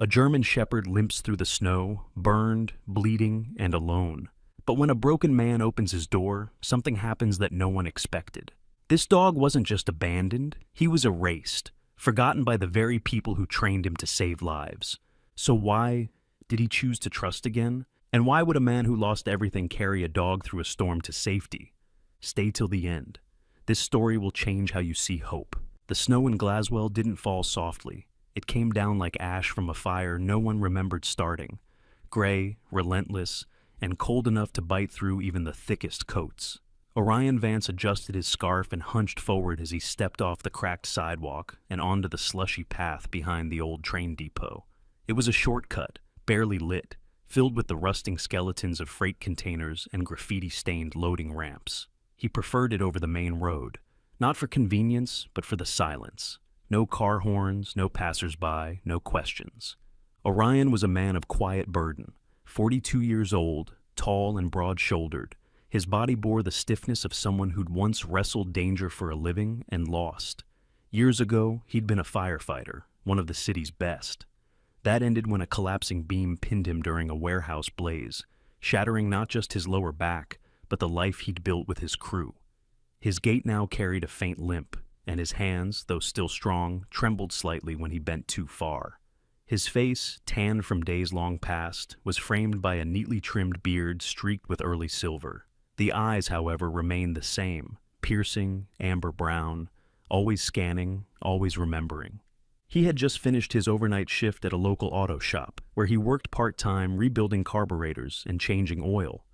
A German shepherd limps through the snow, burned, bleeding, and alone. But when a broken man opens his door, something happens that no one expected. This dog wasn't just abandoned, he was erased, forgotten by the very people who trained him to save lives. So why did he choose to trust again? And why would a man who lost everything carry a dog through a storm to safety? Stay till the end. This story will change how you see hope. The snow in Glasgow didn't fall softly. It came down like ash from a fire no one remembered starting. Gray, relentless, and cold enough to bite through even the thickest coats. Orion Vance adjusted his scarf and hunched forward as he stepped off the cracked sidewalk and onto the slushy path behind the old train depot. It was a shortcut, barely lit, filled with the rusting skeletons of freight containers and graffiti-stained loading ramps. He preferred it over the main road, not for convenience, but for the silence. No car horns, no passers-by, no questions. Orion was a man of quiet burden, 42 years old, tall and broad-shouldered. His body bore the stiffness of someone who'd once wrestled danger for a living and lost. Years ago, he'd been a firefighter, one of the city's best. That ended when a collapsing beam pinned him during a warehouse blaze, shattering not just his lower back, but the life he'd built with his crew. His gait now carried a faint limp, and his hands, though still strong, trembled slightly when he bent too far. His face, tanned from days long past, was framed by a neatly trimmed beard streaked with early silver. The eyes, however, remained the same, piercing, amber brown, always scanning, always remembering. He had just finished his overnight shift at a local auto shop, where he worked part-time rebuilding carburetors and changing oil.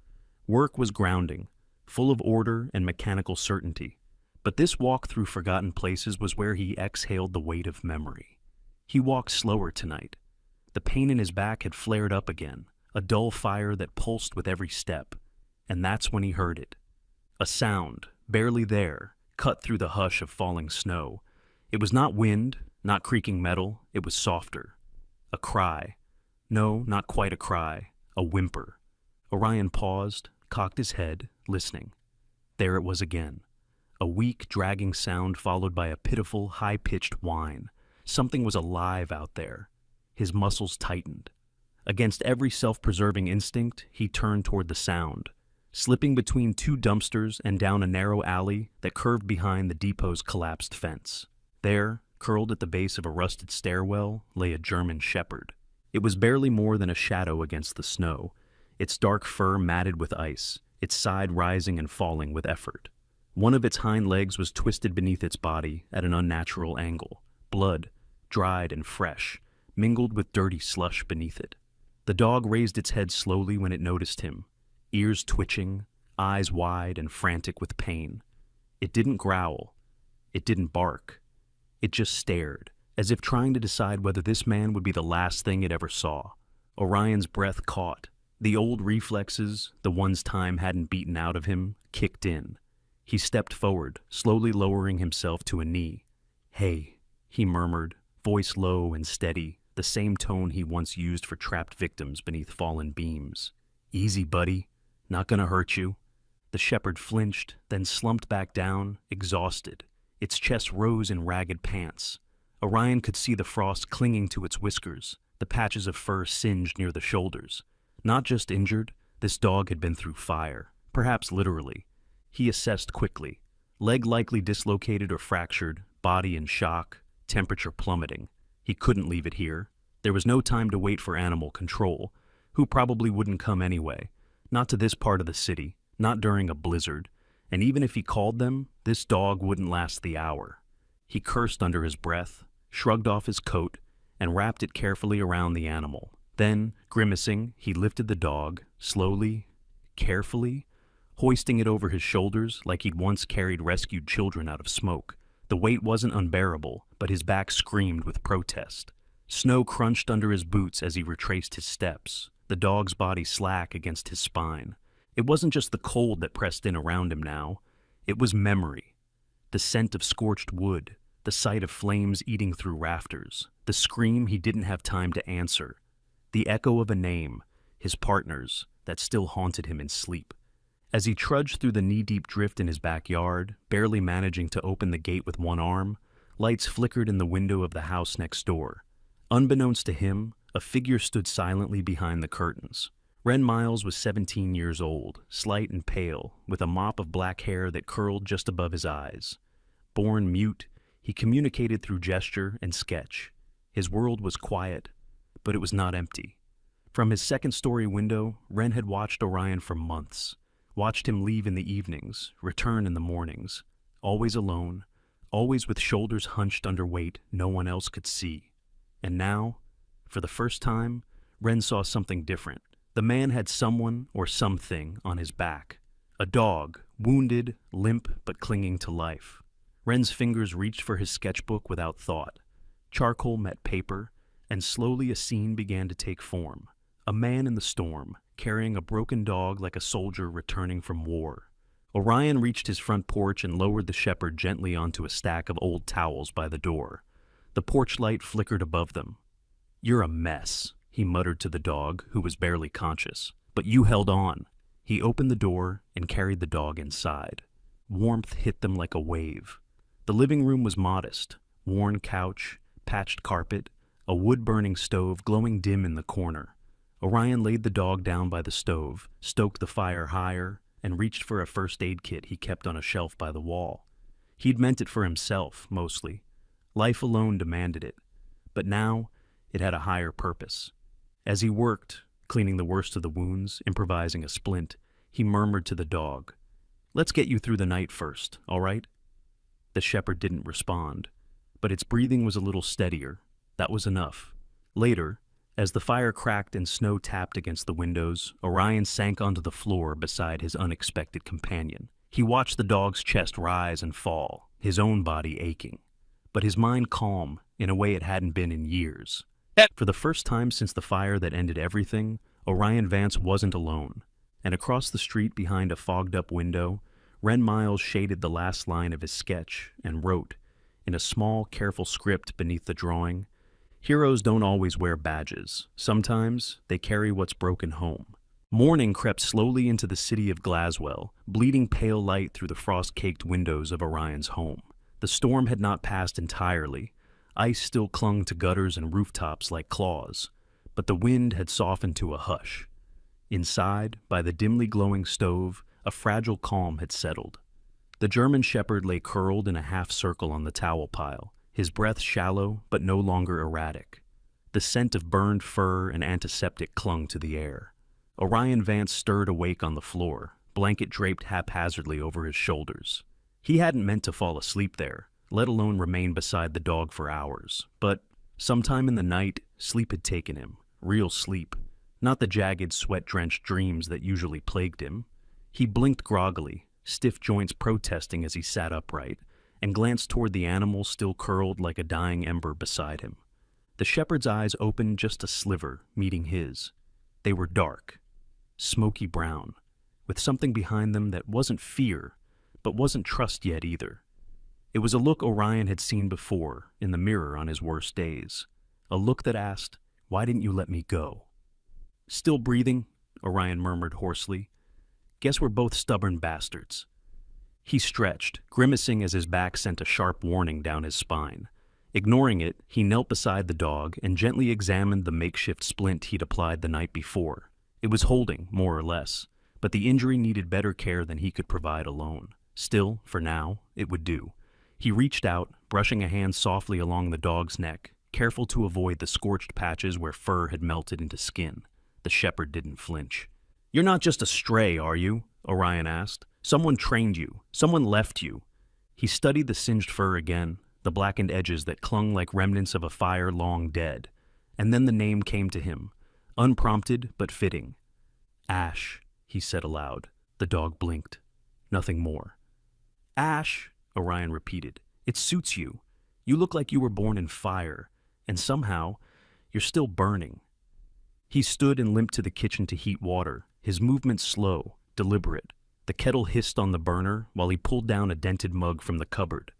Work was grounding, full of order and mechanical certainty. But this walk through forgotten places was where he exhaled the weight of memory. He walked slower tonight. The pain in his back had flared up again, a dull fire that pulsed with every step. And that's when he heard it. A sound, barely there, cut through the hush of falling snow. It was not wind, not creaking metal, it was softer. A cry. No, not quite a cry, a whimper. Orion paused, cocked his head, listening. There it was again. A weak, dragging sound followed by a pitiful, high-pitched whine. Something was alive out there. His muscles tightened. Against every self-preserving instinct, he turned toward the sound, slipping between two dumpsters and down a narrow alley that curved behind the depot's collapsed fence. There, curled at the base of a rusted stairwell, lay a German shepherd. It was barely more than a shadow against the snow, its dark fur matted with ice, its side rising and falling with effort. One of its hind legs was twisted beneath its body at an unnatural angle. Blood, dried and fresh, mingled with dirty slush beneath it. The dog raised its head slowly when it noticed him, ears twitching, eyes wide and frantic with pain. It didn't growl. It didn't bark. It just stared, as if trying to decide whether this man would be the last thing it ever saw. Orion's breath caught. The old reflexes, the ones time hadn't beaten out of him, kicked in. He stepped forward, slowly lowering himself to a knee. "Hey," he murmured, voice low and steady, the same tone he once used for trapped victims beneath fallen beams. "Easy, buddy. Not gonna hurt you." The shepherd flinched, then slumped back down, exhausted. Its chest rose in ragged pants. Orion could see the frost clinging to its whiskers, the patches of fur singed near the shoulders. Not just injured, this dog had been through fire, perhaps literally. He assessed quickly. Leg likely dislocated or fractured, body in shock, temperature plummeting. He couldn't leave it here. There was no time to wait for animal control, who probably wouldn't come anyway. Not to this part of the city, not during a blizzard. And even if he called them, this dog wouldn't last the hour. He cursed under his breath, shrugged off his coat, and wrapped it carefully around the animal. Then, grimacing, he lifted the dog, slowly, carefully, hoisting it over his shoulders like he'd once carried rescued children out of smoke. The weight wasn't unbearable, but his back screamed with protest. Snow crunched under his boots as he retraced his steps, the dog's body slack against his spine. It wasn't just the cold that pressed in around him now. It was memory. The scent of scorched wood, the sight of flames eating through rafters, the scream he didn't have time to answer, the echo of a name, his partner's, that still haunted him in sleep. As he trudged through the knee-deep drift in his backyard, barely managing to open the gate with one arm, lights flickered in the window of the house next door. Unbeknownst to him, a figure stood silently behind the curtains. Ren Miles was 17 years old, slight and pale, with a mop of black hair that curled just above his eyes. Born mute, he communicated through gesture and sketch. His world was quiet, but it was not empty. From his second-story window, Ren had watched Orion for months, watched him leave in the evenings, return in the mornings, always alone, always with shoulders hunched under weight no one else could see. And now, for the first time, Ren saw something different. The man had someone or something on his back. A dog, wounded, limp, but clinging to life. Ren's fingers reached for his sketchbook without thought. Charcoal met paper, and slowly a scene began to take form. A man in the storm, carrying a broken dog like a soldier returning from war. Orion reached his front porch and lowered the shepherd gently onto a stack of old towels by the door. The porch light flickered above them. "You're a mess," he muttered to the dog, who was barely conscious. "But you held on." He opened the door and carried the dog inside. Warmth hit them like a wave. The living room was modest. Worn couch, patched carpet, a wood-burning stove glowing dim in the corner. Orion laid the dog down by the stove, stoked the fire higher, and reached for a first aid kit he kept on a shelf by the wall. He'd meant it for himself, mostly. Life alone demanded it. But now, it had a higher purpose. As he worked, cleaning the worst of the wounds, improvising a splint, he murmured to the dog, "Let's get you through the night first, all right?" The shepherd didn't respond, but its breathing was a little steadier. That was enough. Later, as the fire cracked and snow tapped against the windows, Orion sank onto the floor beside his unexpected companion. He watched the dog's chest rise and fall, his own body aching, but his mind calm in a way it hadn't been in years. For the first time since the fire that ended everything, Orion Vance wasn't alone, and across the street behind a fogged-up window, Ren Miles shaded the last line of his sketch and wrote, in a small, careful script beneath the drawing, "Heroes don't always wear badges. Sometimes they carry what's broken home." Morning crept slowly into the city of Glaswell, bleeding pale light through the frost-caked windows of Orion's home. The storm had not passed entirely. Ice still clung to gutters and rooftops like claws, but the wind had softened to a hush. Inside, by the dimly glowing stove, a fragile calm had settled. The German shepherd lay curled in a half-circle on the towel pile, his breath shallow but no longer erratic. The scent of burned fur and antiseptic clung to the air. Orion Vance stirred awake on the floor, blanket draped haphazardly over his shoulders. He hadn't meant to fall asleep there, let alone remain beside the dog for hours. But sometime in the night, sleep had taken him, real sleep, not the jagged, sweat-drenched dreams that usually plagued him. He blinked groggily, stiff joints protesting as he sat upright, and glanced toward the animal still curled like a dying ember beside him. The shepherd's eyes opened just a sliver, meeting his. They were dark, smoky brown, with something behind them that wasn't fear, but wasn't trust yet either. It was a look Orion had seen before, in the mirror on his worst days. A look that asked, "Why didn't you let me go?" "Still breathing?" Orion murmured hoarsely. "Guess we're both stubborn bastards." He stretched, grimacing as his back sent a sharp warning down his spine. Ignoring it, he knelt beside the dog and gently examined the makeshift splint he'd applied the night before. It was holding, more or less, but the injury needed better care than he could provide alone. Still, for now, it would do. He reached out, brushing a hand softly along the dog's neck, careful to avoid the scorched patches where fur had melted into skin. The shepherd didn't flinch. "You're not just a stray, are you?" Orion asked. "Someone trained you. Someone left you." He studied the singed fur again, the blackened edges that clung like remnants of a fire long dead. And then the name came to him, unprompted but fitting. "Ash," he said aloud. The dog blinked. Nothing more. "Ash," Orion repeated. "It suits you. You look like you were born in fire, and somehow, you're still burning." He stood and limped to the kitchen to heat water, his movements slow, deliberate. The kettle hissed on the burner while he pulled down a dented mug from the cupboard.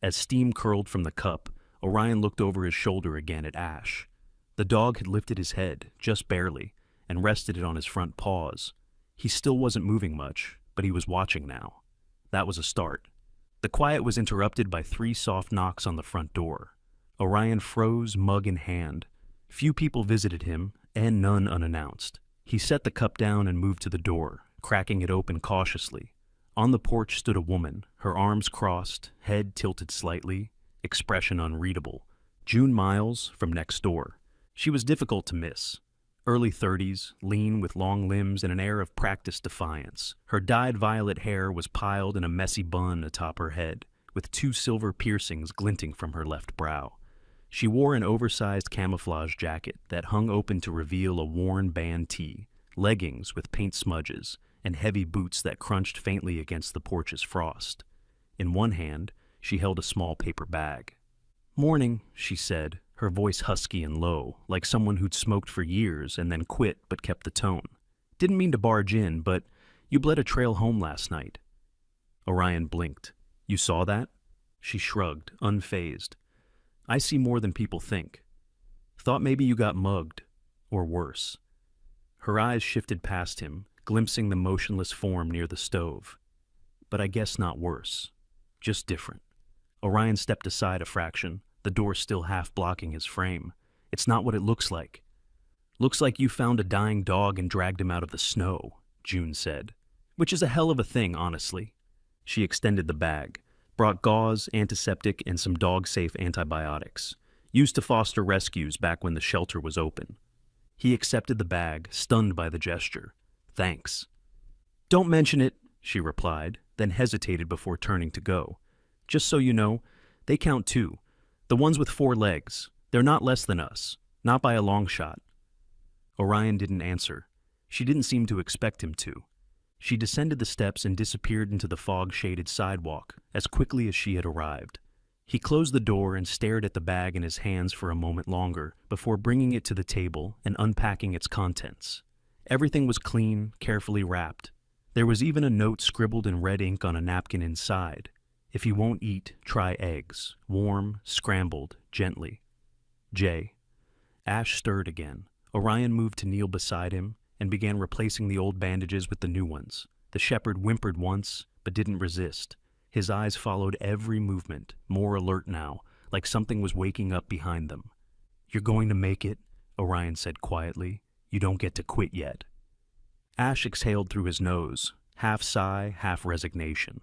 As steam curled from the cup, Orion looked over his shoulder again at Ash. The dog had lifted his head, just barely, and rested it on his front paws. He still wasn't moving much, but he was watching now. That was a start. The quiet was interrupted by 3 soft knocks on the front door. Orion froze, mug in hand. Few people visited him, and none unannounced. He set the cup down and moved to the door, cracking it open cautiously. On the porch stood a woman, her arms crossed, head tilted slightly, expression unreadable. June Miles, from next door. She was difficult to miss. Early 30s, lean with long limbs and an air of practiced defiance. Her dyed violet hair was piled in a messy bun atop her head, with 2 silver piercings glinting from her left brow. She wore an oversized camouflage jacket that hung open to reveal a worn band tee, leggings with paint smudges, and heavy boots that crunched faintly against the porch's frost. In one hand, she held a small paper bag. "Morning," she said, her voice husky and low, like someone who'd smoked for years and then quit but kept the tone. "Didn't mean to barge in, but you bled a trail home last night." Orion blinked. "You saw that?" She shrugged, unfazed. "I see more than people think. Thought maybe you got mugged, or worse." Her eyes shifted past him, glimpsing the motionless form near the stove. "But I guess not worse. Just different." Orion stepped aside a fraction, the door still half blocking his frame. "It's not what it looks like." "Looks like you found a dying dog and dragged him out of the snow," June said. "Which is a hell of a thing, honestly." She extended the bag, brought gauze, antiseptic, and some dog-safe antibiotics, used to foster rescues back when the shelter was open. He accepted the bag, stunned by the gesture. "Thanks." "Don't mention it," she replied, then hesitated before turning to go. "Just so you know, they count too. The ones with 4 legs. They're not less than us. Not by a long shot." Orion didn't answer. She didn't seem to expect him to. She descended the steps and disappeared into the fog-shaded sidewalk as quickly as she had arrived. He closed the door and stared at the bag in his hands for a moment longer before bringing it to the table and unpacking its contents. Everything was clean, carefully wrapped. There was even a note scribbled in red ink on a napkin inside. "If you won't eat, try eggs. Warm, scrambled, gently. J." Ash stirred again. Orion moved to kneel beside him and began replacing the old bandages with the new ones. The shepherd whimpered once, but didn't resist. His eyes followed every movement, more alert now, like something was waking up behind them. "You're going to make it," Orion said quietly. "You don't get to quit yet." Ash exhaled through his nose, half sigh, half resignation.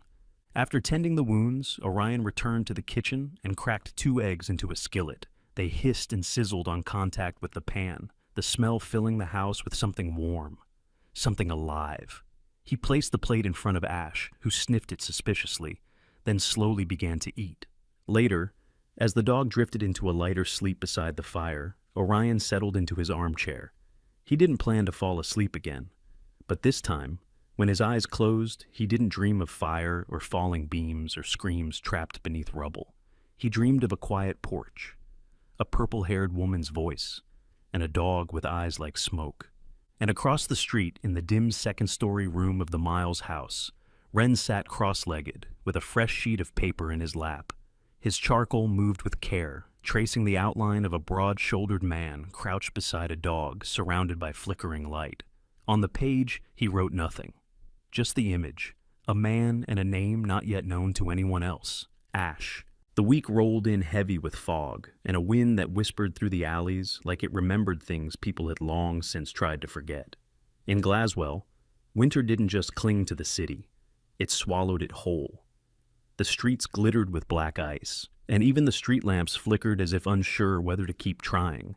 After tending the wounds, Orion returned to the kitchen and cracked 2 eggs into a skillet. They hissed and sizzled on contact with the pan, the smell filling the house with something warm, something alive. He placed the plate in front of Ash, who sniffed it suspiciously, then slowly began to eat. Later, as the dog drifted into a lighter sleep beside the fire, Orion settled into his armchair. He didn't plan to fall asleep again, but this time, when his eyes closed, he didn't dream of fire or falling beams or screams trapped beneath rubble. He dreamed of a quiet porch, a purple-haired woman's voice, and a dog with eyes like smoke. And across the street, in the dim second-story room of the Miles house, Wren sat cross-legged, with a fresh sheet of paper in his lap. His charcoal moved with care, tracing the outline of a broad-shouldered man crouched beside a dog surrounded by flickering light. On the page, he wrote nothing. Just the image, a man and a name not yet known to anyone else, Ash. The week rolled in heavy with fog, and a wind that whispered through the alleys like it remembered things people had long since tried to forget. In Glaswell, winter didn't just cling to the city, it swallowed it whole. The streets glittered with black ice, and even the street lamps flickered as if unsure whether to keep trying.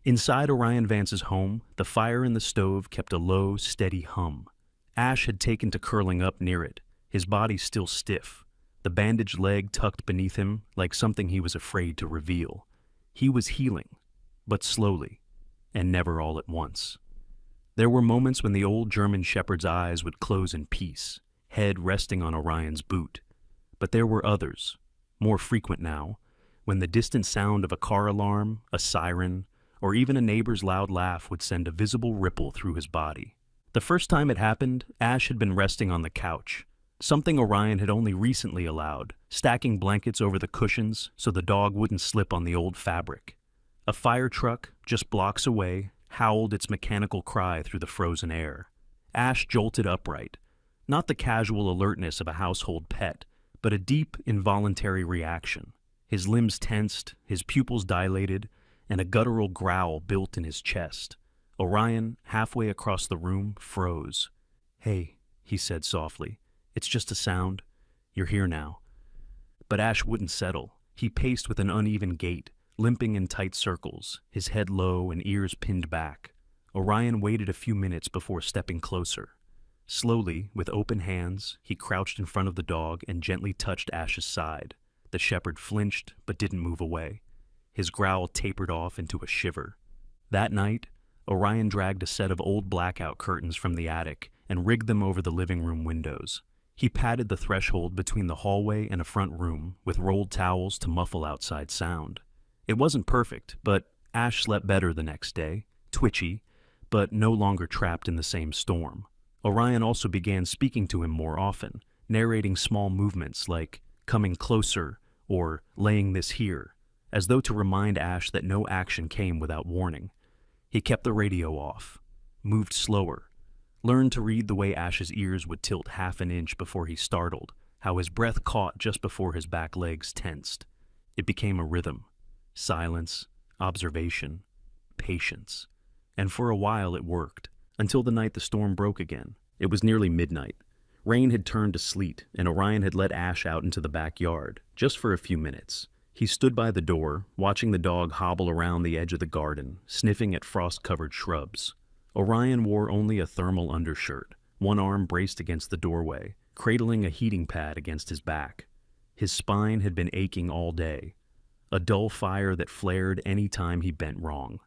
Inside Orion Vance's home, the fire in the stove kept a low, steady hum. Ash had taken to curling up near it, his body still stiff, the bandaged leg tucked beneath him like something he was afraid to reveal. He was healing, but slowly, and never all at once. There were moments when the old German shepherd's eyes would close in peace, head resting on Orion's boot. But there were others, more frequent now, when the distant sound of a car alarm, a siren, or even a neighbor's loud laugh would send a visible ripple through his body. The first time it happened, Ash had been resting on the couch, something Orion had only recently allowed, stacking blankets over the cushions so the dog wouldn't slip on the old fabric. A fire truck, just blocks away, howled its mechanical cry through the frozen air. Ash jolted upright, not the casual alertness of a household pet, but a deep, involuntary reaction. His limbs tensed, his pupils dilated, and a guttural growl built in his chest. Orion, halfway across the room, froze. "Hey," he said softly. "It's just a sound. You're here now." But Ash wouldn't settle. He paced with an uneven gait, limping in tight circles, his head low and ears pinned back. Orion waited a few minutes before stepping closer. Slowly, with open hands, he crouched in front of the dog and gently touched Ash's side. The shepherd flinched, but didn't move away. His growl tapered off into a shiver. That night, Orion dragged a set of old blackout curtains from the attic and rigged them over the living room windows. He padded the threshold between the hallway and a front room with rolled towels to muffle outside sound. It wasn't perfect, but Ash slept better the next day, twitchy, but no longer trapped in the same storm. Orion also began speaking to him more often, narrating small movements like coming closer or laying this here, as though to remind Ash that no action came without warning. He kept the radio off, moved slower, learned to read the way Ash's ears would tilt half an inch before he startled, how his breath caught just before his back legs tensed. It became a rhythm. Silence, observation, patience. And for a while it worked, until the night the storm broke again. It was nearly midnight. Rain had turned to sleet, and Orion had let Ash out into the backyard, just for a few minutes. He stood by the door, watching the dog hobble around the edge of the garden, sniffing at frost-covered shrubs. Orion wore only a thermal undershirt, one arm braced against the doorway, cradling a heating pad against his back. His spine had been aching all day, a dull fire that flared any time he bent wrong.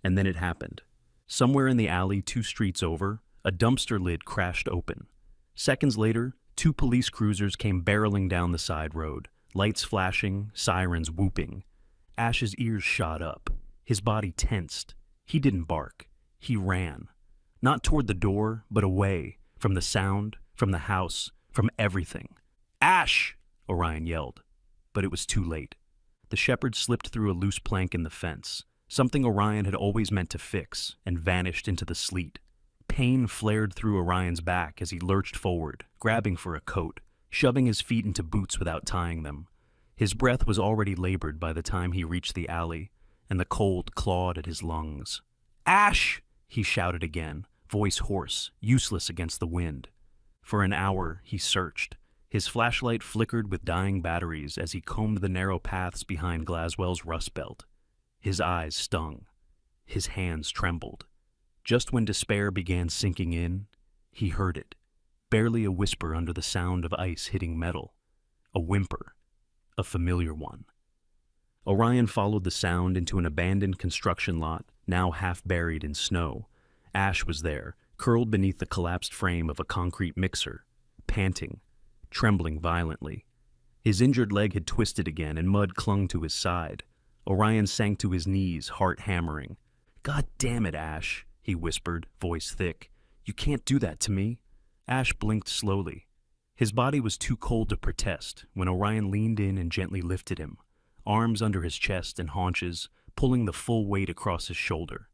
And then it happened. Somewhere in the alley 2 streets over, a dumpster lid crashed open. Seconds later, 2 police cruisers came barreling down the side road, lights flashing, sirens whooping. Ash's ears shot up. His body tensed. He didn't bark. He ran. Not toward the door, but away, from the sound, from the house, from everything. "Ash!" Orion yelled. But it was too late. The shepherd slipped through a loose plank in the fence, something Orion had always meant to fix, and vanished into the sleet. Pain flared through Orion's back as he lurched forward, grabbing for a coat, shoving his feet into boots without tying them. His breath was already labored by the time he reached the alley, and the cold clawed at his lungs. "Ash!" he shouted again, voice hoarse, useless against the wind. For an hour he searched. His flashlight flickered with dying batteries as he combed the narrow paths behind Glaswell's rust belt. His eyes stung. His hands trembled. Just when despair began sinking in, he heard it, barely a whisper under the sound of ice hitting metal. A whimper, a familiar one. Orion followed the sound into an abandoned construction lot, now half buried in snow. Ash was there, curled beneath the collapsed frame of a concrete mixer, panting, trembling violently. His injured leg had twisted again, and mud clung to his side. Orion sank to his knees, heart hammering. "God damn it, Ash," he whispered, voice thick. "You can't do that to me." Ash blinked slowly. His body was too cold to protest when Orion leaned in and gently lifted him, arms under his chest and haunches, pulling the full weight across his shoulder.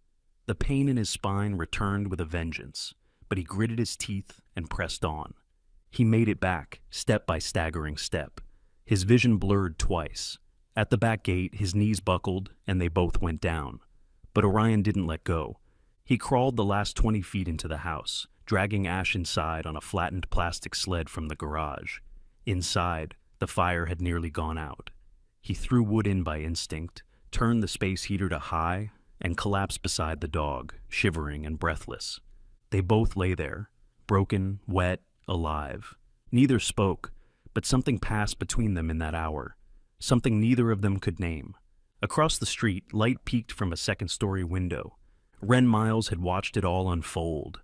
The pain in his spine returned with a vengeance, but he gritted his teeth and pressed on. He made it back, step by staggering step. His vision blurred twice. At the back gate, his knees buckled, and they both went down. But Orion didn't let go. He crawled the last 20 feet into the house, dragging Ash inside on a flattened plastic sled from the garage. Inside, the fire had nearly gone out. He threw wood in by instinct, turned the space heater to high, and collapsed beside the dog, shivering and breathless. They both lay there, broken, wet, alive. Neither spoke, but something passed between them in that hour, something neither of them could name. Across the street, light peeked from a second-story window. Ren Miles had watched it all unfold,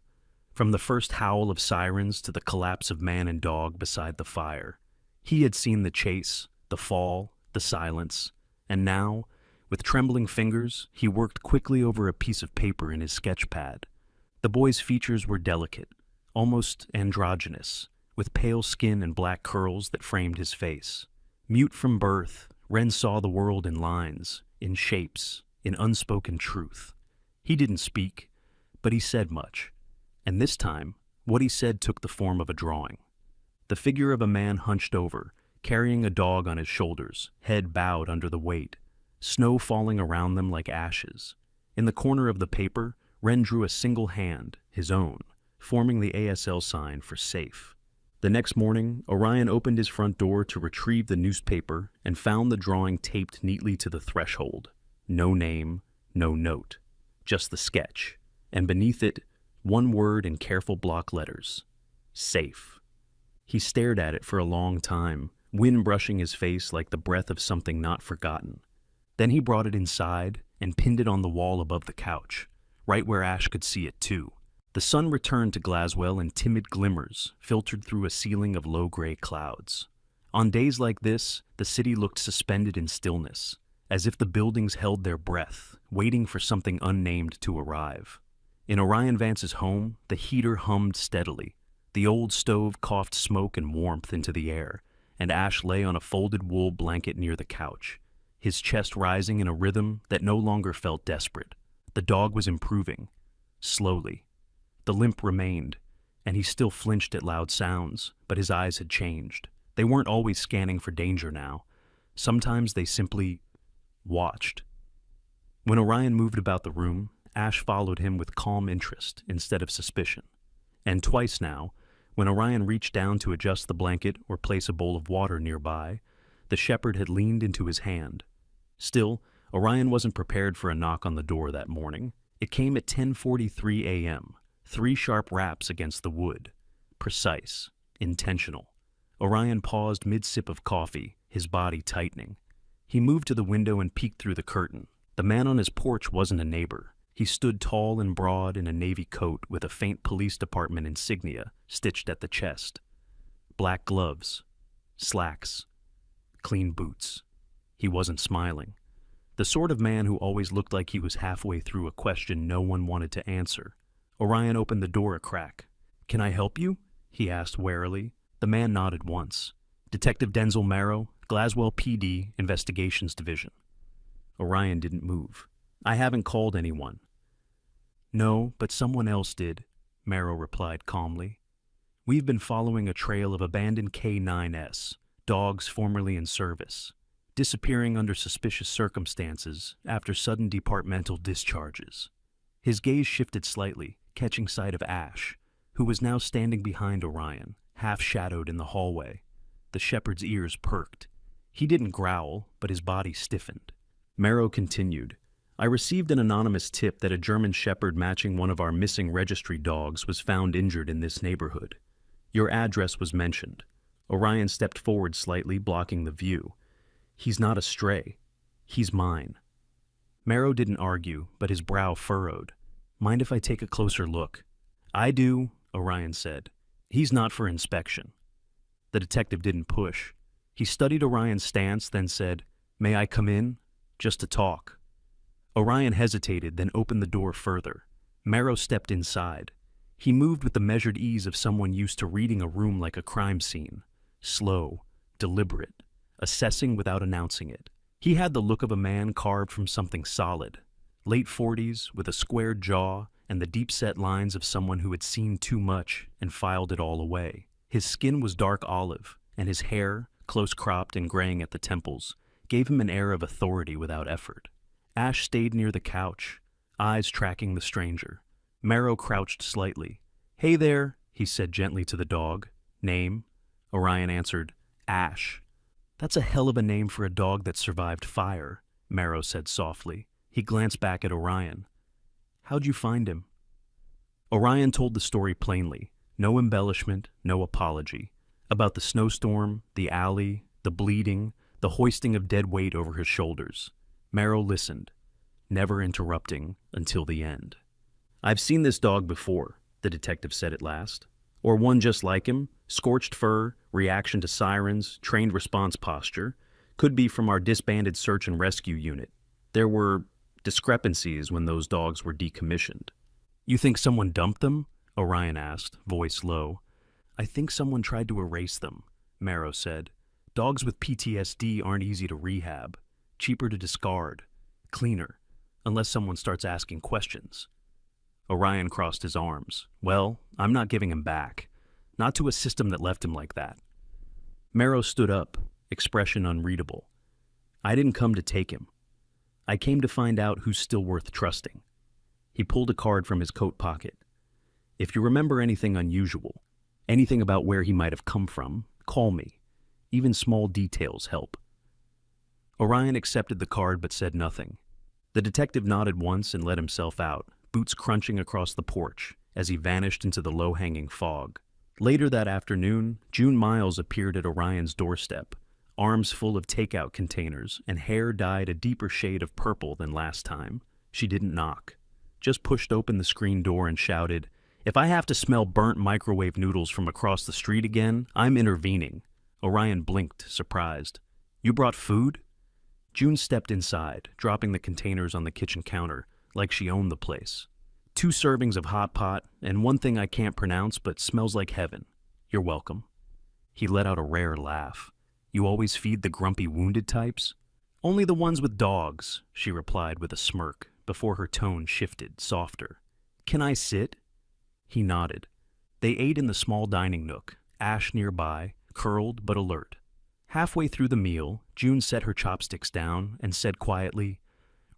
from the first howl of sirens to the collapse of man and dog beside the fire. He had seen the chase, the fall, the silence, and now, with trembling fingers, he worked quickly over a piece of paper in his sketch pad. The boy's features were delicate, almost androgynous, with pale skin and black curls that framed his face. Mute from birth, Ren saw the world in lines, in shapes, in unspoken truth. He didn't speak, but he said much. And this time, what he said took the form of a drawing. The figure of a man hunched over, carrying a dog on his shoulders, head bowed under the weight. snow falling around them like ashes. In the corner of the paper, Wren drew a single hand, his own, forming the ASL sign for safe. The next morning, Orion opened his front door to retrieve the newspaper and found the drawing taped neatly to the threshold. No name, no note, just the sketch, and beneath it, one word in careful block letters: safe. He stared at it for a long time, wind brushing his face like the breath of something not forgotten. Then he brought it inside and pinned it on the wall above the couch, right where Ash could see it too. The sun returned to Glaswell in timid glimmers, filtered through a ceiling of low-gray clouds. On days like this, the city looked suspended in stillness, as if the buildings held their breath, waiting for something unnamed to arrive. In Orion Vance's home, the heater hummed steadily. The old stove coughed smoke and warmth into the air, and Ash lay on a folded wool blanket near the couch, his chest rising in a rhythm that no longer felt desperate. The dog was improving, slowly. The limp remained, and he still flinched at loud sounds, but his eyes had changed. They weren't always scanning for danger now. Sometimes they simply watched. When Orion moved about the room, Ash followed him with calm interest instead of suspicion. And twice now, when Orion reached down to adjust the blanket or place a bowl of water nearby, the shepherd had leaned into his hand. Still, Orion wasn't prepared for a knock on the door that morning. It came at 10:43 a.m., 3 sharp raps against the wood. Precise, intentional. Orion paused mid-sip of coffee, his body tightening. He moved to the window and peeked through the curtain. The man on his porch wasn't a neighbor. He stood tall and broad in a navy coat with a faint police department insignia stitched at the chest. Black gloves, slacks, clean boots. He wasn't smiling. The sort of man who always looked like he was halfway through a question no one wanted to answer. Orion opened the door a crack. "Can I help you?" he asked warily. The man nodded once. "Detective Denzel Marrow, Glaswell PD, Investigations Division." Orion didn't move. "I haven't called anyone." "No, but someone else did," Marrow replied calmly. "We've been following a trail of abandoned K9S, dogs formerly in service, disappearing under suspicious circumstances after sudden departmental discharges." His gaze shifted slightly, catching sight of Ash, who was now standing behind Orion, half-shadowed in the hallway. The shepherd's ears perked. He didn't growl, but his body stiffened. Marrow continued, "I received an anonymous tip that a German shepherd matching one of our missing registry dogs was found injured in this neighborhood. Your address was mentioned." Orion stepped forward slightly, blocking the view. "He's not a stray. He's mine." Marrow didn't argue, but his brow furrowed. "Mind if I take a closer look?" "I do," Orion said. "He's not for inspection." The detective didn't push. He studied Orion's stance, then said, "May I come in? Just to talk." Orion hesitated, then opened the door further. Marrow stepped inside. He moved with the measured ease of someone used to reading a room like a crime scene. Slow, deliberate, assessing without announcing it. He had the look of a man carved from something solid. Late 40s, with a squared jaw and the deep-set lines of someone who had seen too much and filed it all away. His skin was dark olive, and his hair, close-cropped and graying at the temples, gave him an air of authority without effort. Ash stayed near the couch, eyes tracking the stranger. Marrow crouched slightly. "Hey there," he said gently to the dog. "Name?" Orion answered, "Ash." "That's a hell of a name for a dog that survived fire," Marrow said softly. He glanced back at Orion. "How'd you find him?" Orion told the story plainly, no embellishment, no apology, about the snowstorm, the alley, the bleeding, the hoisting of dead weight over his shoulders. Marrow listened, never interrupting until the end. "I've seen this dog before," the detective said at last. "Or one just like him, scorched fur, reaction to sirens, trained response posture. Could be from our disbanded search and rescue unit. There were discrepancies when those dogs were decommissioned." "You think someone dumped them?" Orion asked, voice low. "I think someone tried to erase them," Marrow said. "Dogs with PTSD aren't easy to rehab. Cheaper to discard. Cleaner. Unless someone starts asking questions." Orion crossed his arms. "Well, I'm not giving him back. Not to a system that left him like that." Marrow stood up, expression unreadable. "I didn't come to take him. I came to find out who's still worth trusting. He pulled a card from his coat pocket. If you remember anything unusual, anything about where he might have come from, call me. Even small details help. Orion accepted the card but said nothing. The detective nodded once and let himself out, boots crunching across the porch as he vanished into the low-hanging fog. Later that afternoon, June Miles appeared at Orion's doorstep, arms full of takeout containers and hair dyed a deeper shade of purple than last time. She didn't knock, just pushed open the screen door and shouted, "If I have to smell burnt microwave noodles from across the street again, I'm intervening." Orion blinked, surprised. "You brought food?" June stepped inside, dropping the containers on the kitchen counter, like she owned the place. "2 servings of hot pot, and one thing I can't pronounce but smells like heaven. You're welcome." He let out a rare laugh. "You always feed the grumpy wounded types?" "Only the ones with dogs," she replied with a smirk, before her tone shifted, softer. "Can I sit?" He nodded. They ate in the small dining nook, Ash nearby, curled but alert. Halfway through the meal, June set her chopsticks down and said quietly,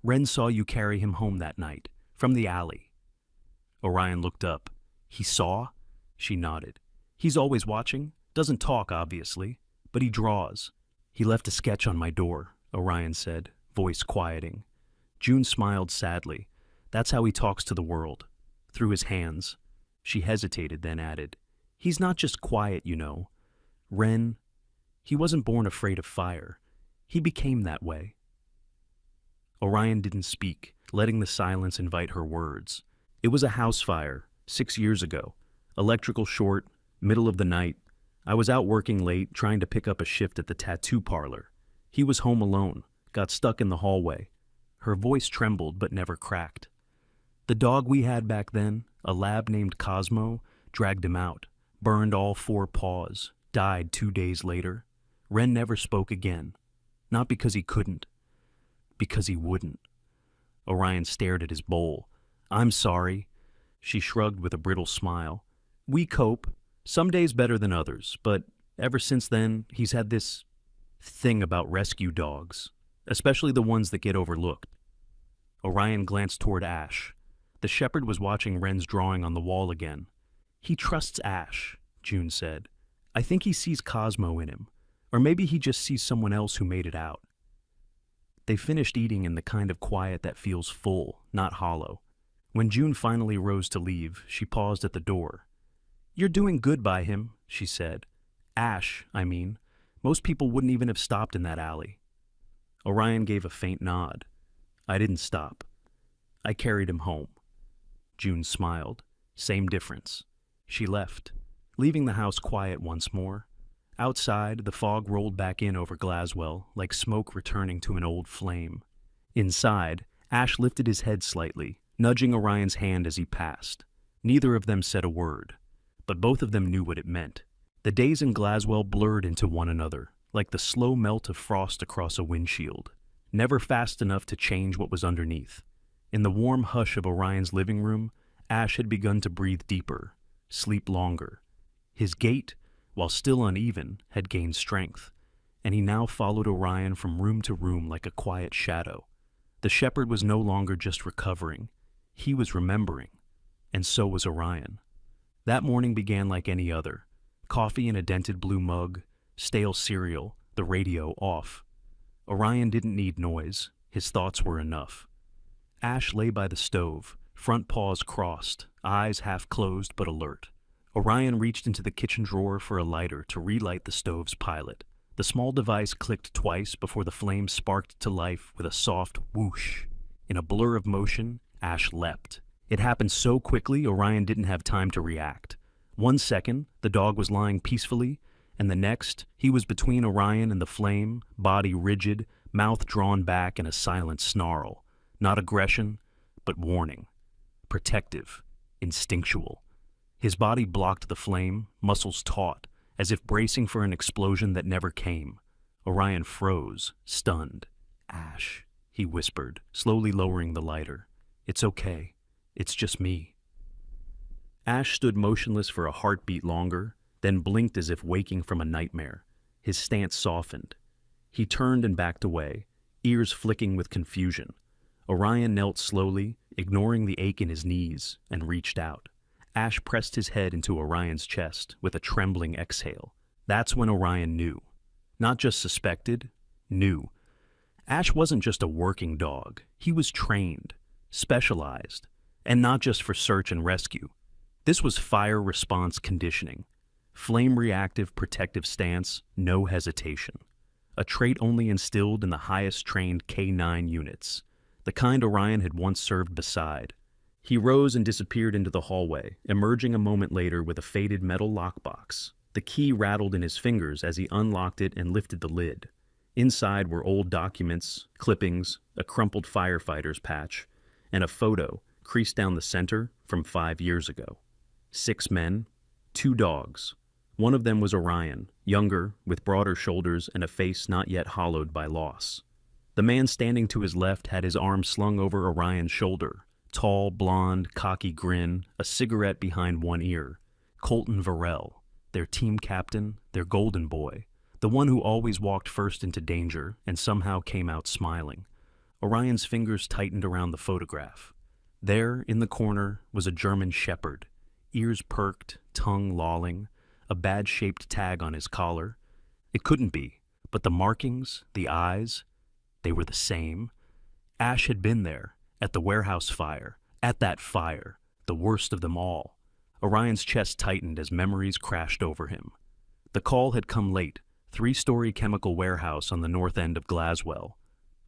"Wren saw you carry him home that night, from the alley." Orion looked up. "He saw?" She nodded. "He's always watching. Doesn't talk, obviously, but he draws." "He left a sketch on my door," Orion said, voice quieting. June smiled sadly. "That's how he talks to the world, through his hands." She hesitated, then added, "He's not just quiet, you know. Wren, he wasn't born afraid of fire. He became that way." Orion didn't speak, letting the silence invite her words. "It was a house fire, 6 years ago. Electrical short, middle of the night. I was out working late, trying to pick up a shift at the tattoo parlor. He was home alone, got stuck in the hallway." Her voice trembled but never cracked. "The dog we had back then, a lab named Cosmo, dragged him out, burned all 4 paws, died 2 days later. Wren never spoke again. Not because he couldn't, because he wouldn't." Orion stared at his bowl. "I'm sorry." She shrugged with a brittle smile. "We cope. Some days better than others, but ever since then, he's had this thing about rescue dogs, especially the ones that get overlooked." Orion glanced toward Ash. The shepherd was watching Wren's drawing on the wall again. "He trusts Ash," June said. "I think he sees Cosmo in him, or maybe he just sees someone else who made it out." They finished eating in the kind of quiet that feels full, not hollow. When June finally rose to leave, she paused at the door. "You're doing good by him," she said. "Ash, I mean. Most people wouldn't even have stopped in that alley." Orion gave a faint nod. "I didn't stop. I carried him home." June smiled. Same difference. She left, leaving the house quiet once more. Outside, the fog rolled back in over Glaswell, like smoke returning to an old flame. Inside, Ash lifted his head slightly, nudging Orion's hand as he passed. Neither of them said a word, but both of them knew what it meant. The days in Glaswell blurred into one another, like the slow melt of frost across a windshield, never fast enough to change what was underneath. In the warm hush of Orion's living room, Ash had begun to breathe deeper, sleep longer. His gait, while still uneven, had gained strength, and he now followed Orion from room to room like a quiet shadow. The shepherd was no longer just recovering. He was remembering, and so was Orion. That morning began like any other. Coffee in a dented blue mug, stale cereal, the radio off. Orion didn't need noise. His thoughts were enough. Ash lay by the stove, front paws crossed, eyes half closed but alert. Orion reached into the kitchen drawer for a lighter to relight the stove's pilot. The small device clicked twice before the flame sparked to life with a soft whoosh. In a blur of motion, Ash leapt. It happened so quickly, Orion didn't have time to react. 1 second, the dog was lying peacefully, and the next, he was between Orion and the flame, body rigid, mouth drawn back in a silent snarl. Not aggression, but warning. Protective, instinctual. His body blocked the flame, muscles taut, as if bracing for an explosion that never came. Orion froze, stunned. "Ash," he whispered, slowly lowering the lighter. "It's okay. It's just me." Ash stood motionless for a heartbeat longer, then blinked as if waking from a nightmare. His stance softened. He turned and backed away, ears flicking with confusion. Orion knelt slowly, ignoring the ache in his knees, and reached out. Ash pressed his head into Orion's chest with a trembling exhale. That's when Orion knew. Not just suspected, knew. Ash wasn't just a working dog. He was trained, specialized, and not just for search and rescue. This was fire response conditioning. Flame-reactive protective stance, no hesitation. A trait only instilled in the highest trained K9 units, the kind Orion had once served beside. He rose and disappeared into the hallway, emerging a moment later with a faded metal lockbox. The key rattled in his fingers as he unlocked it and lifted the lid. Inside were old documents, clippings, a crumpled firefighter's patch, and a photo, creased down the center, from 5 years ago. 6 men, 2 dogs. One of them was Orion, younger, with broader shoulders and a face not yet hollowed by loss. The man standing to his left had his arm slung over Orion's shoulder. Tall, blonde, cocky grin, a cigarette behind one ear. Colton Varel, their team captain, their golden boy, the one who always walked first into danger and somehow came out smiling. Orion's fingers tightened around the photograph. There, in the corner, was a German shepherd, ears perked, tongue lolling, a bad-shaped tag on his collar. It couldn't be, but the markings, the eyes, they were the same. Ash had been there, at the warehouse fire, at that fire, the worst of them all. Orion's chest tightened as memories crashed over him. The call had come late, 3-story chemical warehouse on the north end of Glaswell.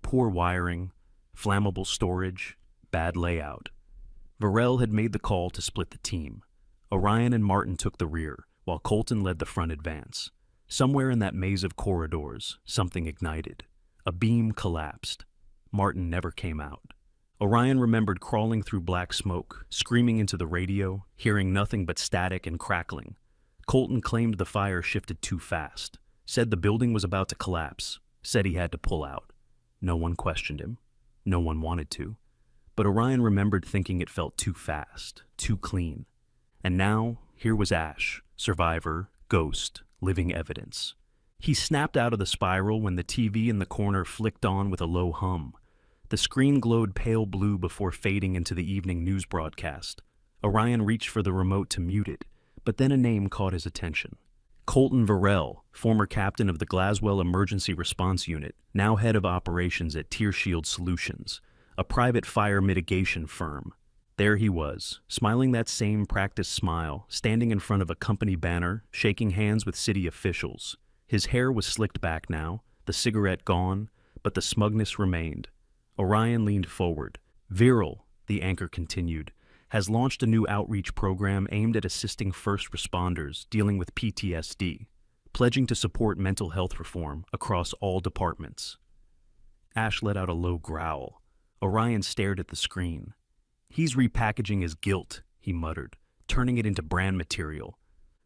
Poor wiring, flammable storage, bad layout. Varel had made the call to split the team. Orion and Martin took the rear, while Colton led the front advance. Somewhere in that maze of corridors, something ignited. A beam collapsed. Martin never came out. Orion remembered crawling through black smoke, screaming into the radio, hearing nothing but static and crackling. Colton claimed the fire shifted too fast, said the building was about to collapse, said he had to pull out. No one questioned him. No one wanted to. But Orion remembered thinking it felt too fast, too clean. And now, here was Ash, survivor, ghost, living evidence. He snapped out of the spiral when the TV in the corner flicked on with a low hum. The screen glowed pale blue before fading into the evening news broadcast. Orion reached for the remote to mute it, but then a name caught his attention. Colton Varel, former captain of the Glaswell Emergency Response Unit, now head of operations at Tear Shield Solutions, a private fire mitigation firm. There he was, smiling that same practiced smile, standing in front of a company banner, shaking hands with city officials. His hair was slicked back now, the cigarette gone, but the smugness remained. Orion leaned forward. Viral, the anchor continued, has launched a new outreach program aimed at assisting first responders dealing with PTSD, pledging to support mental health reform across all departments. Ash let out a low growl. Orion stared at the screen. He's repackaging his guilt, he muttered, turning it into brand material.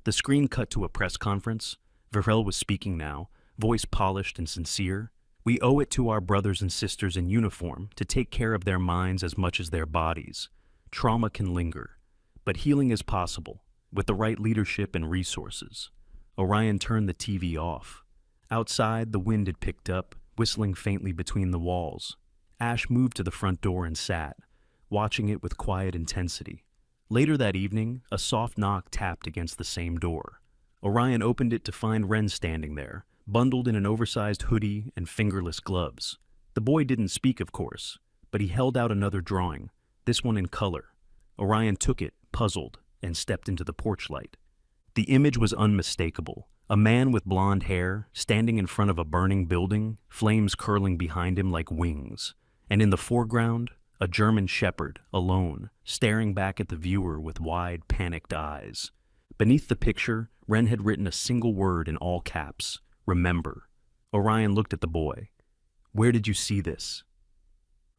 The screen cut to a press conference. Varel was speaking now, voice polished and sincere. We owe it to our brothers and sisters in uniform to take care of their minds as much as their bodies. Trauma can linger, but healing is possible, with the right leadership and resources. Orion turned the TV off. Outside, the wind had picked up, whistling faintly between the walls. Ash moved to the front door and sat, watching it with quiet intensity. Later that evening, a soft knock tapped against the same door. Orion opened it to find Wren standing there, bundled in an oversized hoodie and fingerless gloves. The boy didn't speak, of course, but he held out another drawing, this one in color. Orion took it, puzzled, and stepped into the porch light. The image was unmistakable. A man with blonde hair, standing in front of a burning building, flames curling behind him like wings. And in the foreground, a German shepherd, alone, staring back at the viewer with wide, panicked eyes. Beneath the picture, Wren had written a single word in all caps, "Remember." Orion looked at the boy. "Where did you see this?"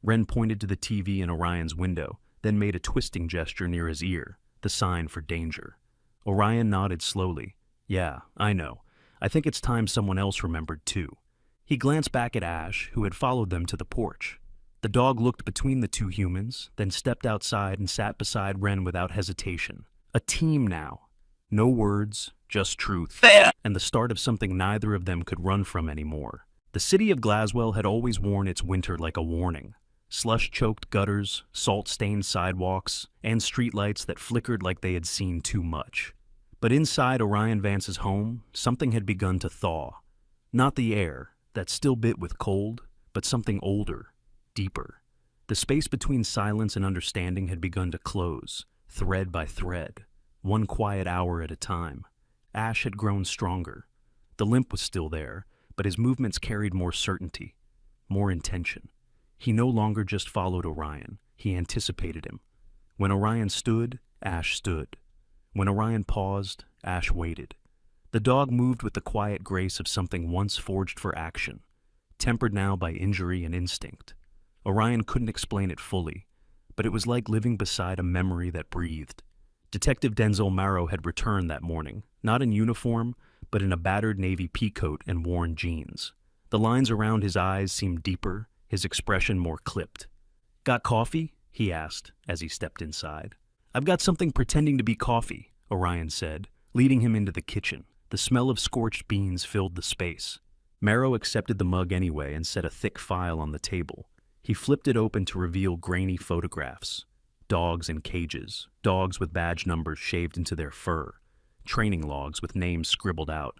Wren pointed to the TV in Orion's window, then made a twisting gesture near his ear, the sign for danger. Orion nodded slowly. "Yeah, I know. I think it's time someone else remembered too." He glanced back at Ash, who had followed them to the porch. The dog looked between the two humans, then stepped outside and sat beside Wren without hesitation. A team now. No words, just truth. And the start of something neither of them could run from anymore. The city of Glaswell had always worn its winter like a warning. Slush-choked gutters, salt-stained sidewalks, and streetlights that flickered like they had seen too much. But inside Orion Vance's home, something had begun to thaw. Not the air, that still bit with cold, but something older, deeper. The space between silence and understanding had begun to close, thread by thread, one quiet hour at a time. Ash had grown stronger. The limp was still there, but his movements carried more certainty, more intention. He no longer just followed Orion, he anticipated him. When Orion stood, Ash stood. When Orion paused, Ash waited. The dog moved with the quiet grace of something once forged for action, tempered now by injury and instinct. Orion couldn't explain it fully, but it was like living beside a memory that breathed. Detective Denzel Marrow had returned that morning, not in uniform, but in a battered navy peacoat and worn jeans. The lines around his eyes seemed deeper, his expression more clipped. "Got coffee?" he asked as he stepped inside. "I've got something pretending to be coffee," Orion said, leading him into the kitchen. The smell of scorched beans filled the space. Marrow accepted the mug anyway and set a thick file on the table. He flipped it open to reveal grainy photographs. Dogs in cages, dogs with badge numbers shaved into their fur, training logs with names scribbled out.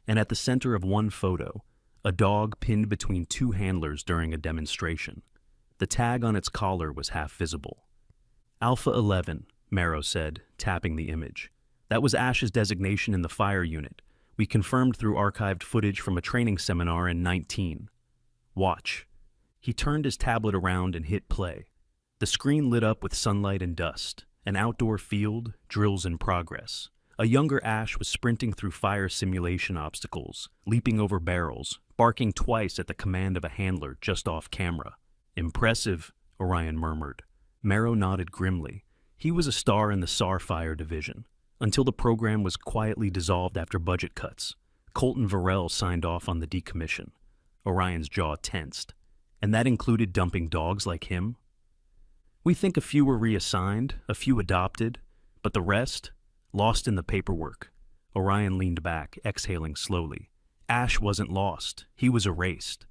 And at the center of one photo, a dog pinned between two handlers during a demonstration. The tag on its collar was half visible. Alpha 11, Marrow said, tapping the image. That was Ash's designation in the fire unit. We confirmed through archived footage from a training seminar in 19. Watch. He turned his tablet around and hit play. The screen lit up with sunlight and dust, an outdoor field, drills in progress. A younger Ash was sprinting through fire simulation obstacles, leaping over barrels, barking twice at the command of a handler just off camera. "Impressive," Orion murmured. Marrow nodded grimly. He was a star in the SAR Fire Division, until the program was quietly dissolved after budget cuts. Colton Varell signed off on the decommission. Orion's jaw tensed. And that included dumping dogs like him? "We think a few were reassigned, a few adopted, but the rest, lost in the paperwork." Orion leaned back, exhaling slowly. Ash wasn't lost. He was erased.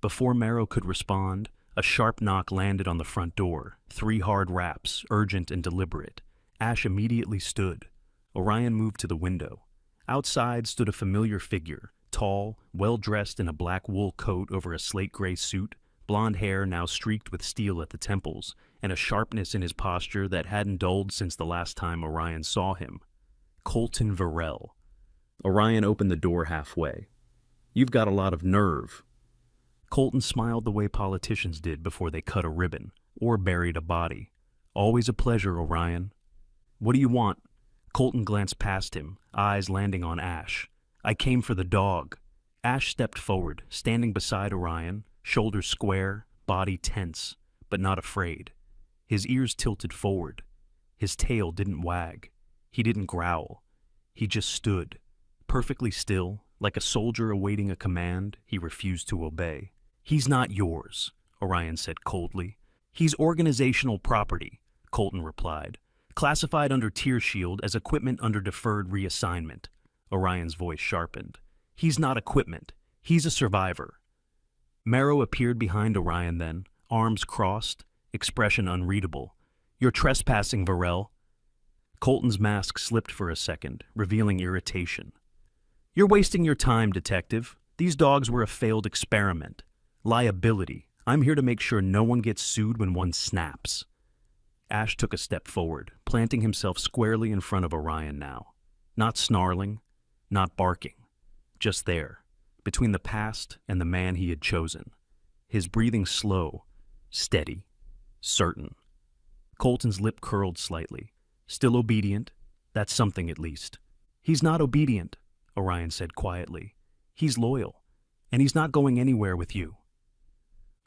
Before Marrow could respond, a sharp knock landed on the front door. 3 hard raps, urgent and deliberate. Ash immediately stood. Orion moved to the window. Outside stood a familiar figure, tall, well-dressed in a black wool coat over a slate-gray suit, blonde hair now streaked with steel at the temples, and a sharpness in his posture that hadn't dulled since the last time Orion saw him. Colton Varell. Orion opened the door halfway. "You've got a lot of nerve." Colton smiled the way politicians did before they cut a ribbon, or buried a body. "Always a pleasure, Orion." "What do you want?" Colton glanced past him, eyes landing on Ash. "I came for the dog." Ash stepped forward, standing beside Orion, shoulders square, body tense, but not afraid. His ears tilted forward. His tail didn't wag. He didn't growl. He just stood, perfectly still, like a soldier awaiting a command he refused to obey. "He's not yours," Orion said coldly. "He's organizational property," Colton replied. "Classified under Tier Shield as equipment under deferred reassignment." Orion's voice sharpened. "He's not equipment. He's a survivor." Marrow appeared behind Orion then, arms crossed, expression unreadable. "You're trespassing, Varell." Colton's mask slipped for a second, revealing irritation. "You're wasting your time, Detective. These dogs were a failed experiment. Liability. I'm here to make sure no one gets sued when one snaps." Ash took a step forward, planting himself squarely in front of Orion now. Not snarling, not barking. Just there, between the past and the man he had chosen. His breathing slow, steady, certain. Colton's lip curled slightly. "Still obedient? That's something at least." "He's not obedient," Orion said quietly. "He's loyal, and he's not going anywhere with you."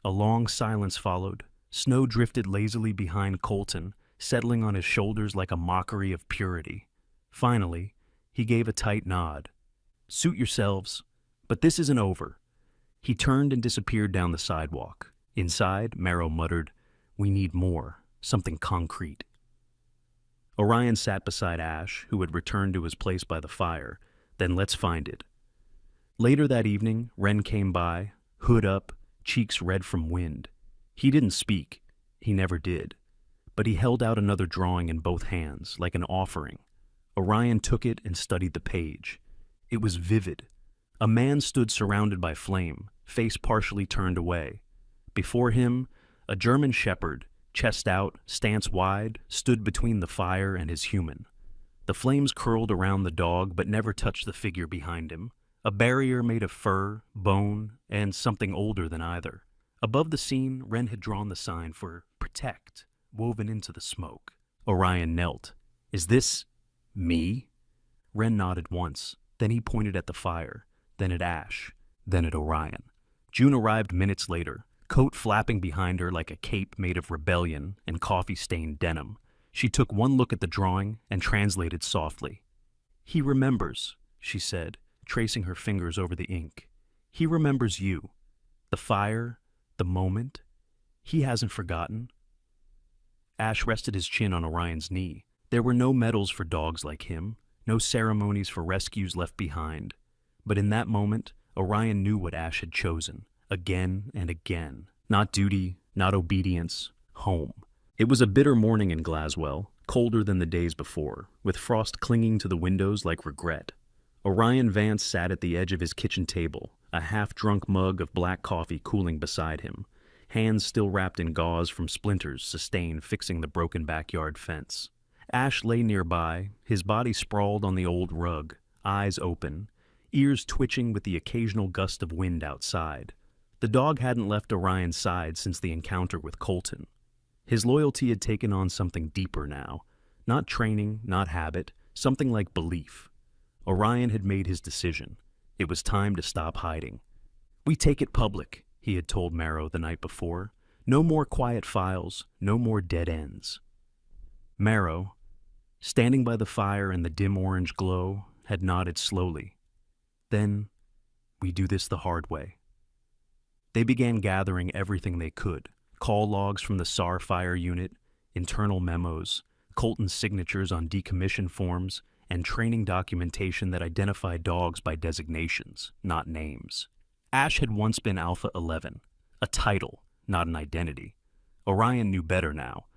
A long silence followed. Snow drifted lazily behind Colton, settling on his shoulders like a mockery of purity. Finally, he gave a tight nod. "Suit yourselves, but this isn't over." He turned and disappeared down the sidewalk. Inside, Marrow muttered, "We need more, something concrete." Orion sat beside Ash, who had returned to his place by the fire. "Then let's find it." Later that evening, Wren came by, hood up, cheeks red from wind. He didn't speak. He never did. But he held out another drawing in both hands, like an offering. Orion took it and studied the page. It was vivid. A man stood surrounded by flame, face partially turned away. Before him, a German shepherd, chest out, stance wide, stood between the fire and his human. The flames curled around the dog but never touched the figure behind him, a barrier made of fur, bone, and something older than either. Above the scene, Wren had drawn the sign for "Protect," woven into the smoke. Orion knelt. "Is this me?" Wren nodded once, then he pointed at the fire, then at Ash, then at Orion. June arrived minutes later, coat flapping behind her like a cape made of rebellion and coffee-stained denim. She took one look at the drawing and translated softly. "He remembers," she said, tracing her fingers over the ink. "He remembers you. The fire, the moment. He hasn't forgotten." Ash rested his chin on Orion's knee. There were no medals for dogs like him, no ceremonies for rescues left behind. But in that moment, Orion knew what Ash had chosen, again and again. Not duty, not obedience, home. It was a bitter morning in Glaswell, colder than the days before, with frost clinging to the windows like regret. Orion Vance sat at the edge of his kitchen table, a half-drunk mug of black coffee cooling beside him, hands still wrapped in gauze from splinters sustained fixing the broken backyard fence. Ash lay nearby, his body sprawled on the old rug, eyes open, ears twitching with the occasional gust of wind outside. The dog hadn't left Orion's side since the encounter with Colton. His loyalty had taken on something deeper now. Not training, not habit, something like belief. Orion had made his decision. It was time to stop hiding. "We take it public," he had told Marrow the night before. "No more quiet files, no more dead ends." Marrow, standing by the fire in the dim orange glow, had nodded slowly. "Then, we do this the hard way." They began gathering everything they could. Call logs from the SAR fire unit, internal memos, Colton's signatures on decommission forms, and training documentation that identified dogs by designations, not names. Ash had once been Alpha 11, a title, not an identity. Orion knew better now.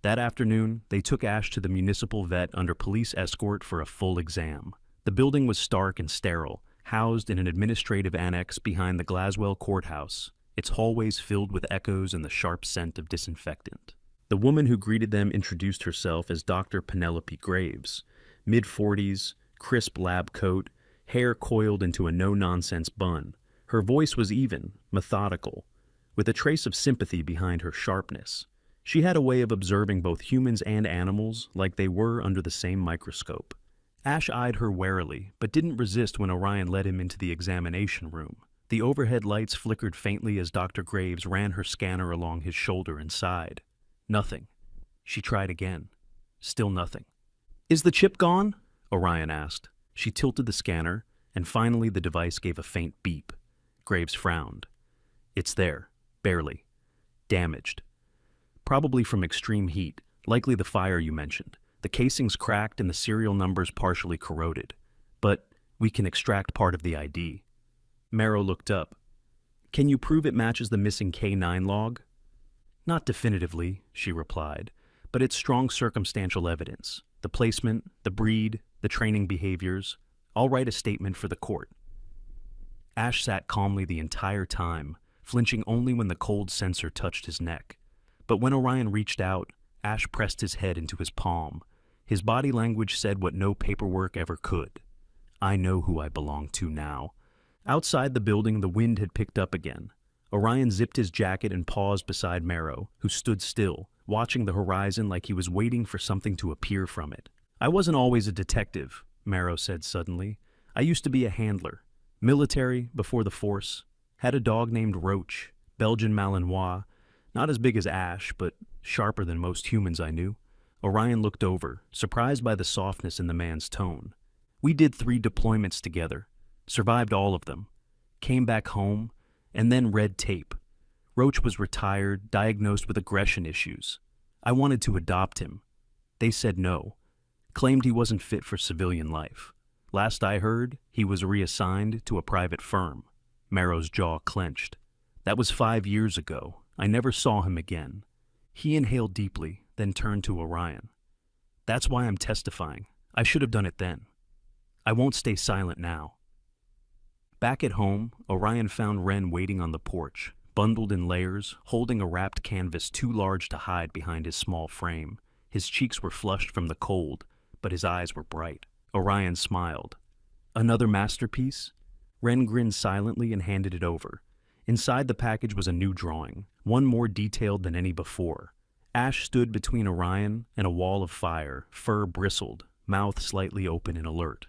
That afternoon, they took Ash to the municipal vet under police escort for a full exam. The building was stark and sterile, housed in an administrative annex behind the Glaswell courthouse, its hallways filled with echoes and the sharp scent of disinfectant. The woman who greeted them introduced herself as Dr. Penelope Graves, mid-40s, crisp lab coat, hair coiled into a no-nonsense bun. Her voice was even, methodical, with a trace of sympathy behind her sharpness. She had a way of observing both humans and animals like they were under the same microscope. Ash eyed her warily, but didn't resist when Orion led him into the examination room. The overhead lights flickered faintly as Dr. Graves ran her scanner along his shoulder and side. Nothing. She tried again. Still nothing. "Is the chip gone?" Orion asked. She tilted the scanner, and finally the device gave a faint beep. Graves frowned. "It's there. Barely. Damaged. Probably from extreme heat, likely the fire you mentioned. The casing's cracked and the serial numbers partially corroded. But we can extract part of the ID." Marrow looked up. "Can you prove it matches the missing K9 log?" "Not definitively," she replied, "but it's strong circumstantial evidence. The placement, the breed, the training behaviors. I'll write a statement for the court." Ash sat calmly the entire time, flinching only when the cold sensor touched his neck. But when Orion reached out, Ash pressed his head into his palm. His body language said what no paperwork ever could. "I know who I belong to now." Outside the building, the wind had picked up again. Orion zipped his jacket and paused beside Marrow, who stood still, watching the horizon like he was waiting for something to appear from it. "I wasn't always a detective," Marrow said suddenly. "I used to be a handler. Military, before the force. Had a dog named Roach, Belgian Malinois, not as big as Ash, but sharper than most humans I knew." Orion looked over, surprised by the softness in the man's tone. "We did 3 deployments together. Survived all of them. Came back home, and then red tape. Roach was retired, diagnosed with aggression issues. I wanted to adopt him. They said no. Claimed he wasn't fit for civilian life. Last I heard, he was reassigned to a private firm." Marrow's jaw clenched. That was 5 years ago. I never saw him again. He inhaled deeply, then turned to Orion. That's why I'm testifying. I should have done it then. I won't stay silent now. Back at home, Orion found Wren waiting on the porch, bundled in layers, holding a wrapped canvas too large to hide behind his small frame. His cheeks were flushed from the cold, but his eyes were bright. Orion smiled. Another masterpiece? Wren grinned silently and handed it over. Inside the package was a new drawing, one more detailed than any before. Ash stood between Orion and a wall of fire, fur bristled, mouth slightly open in alert.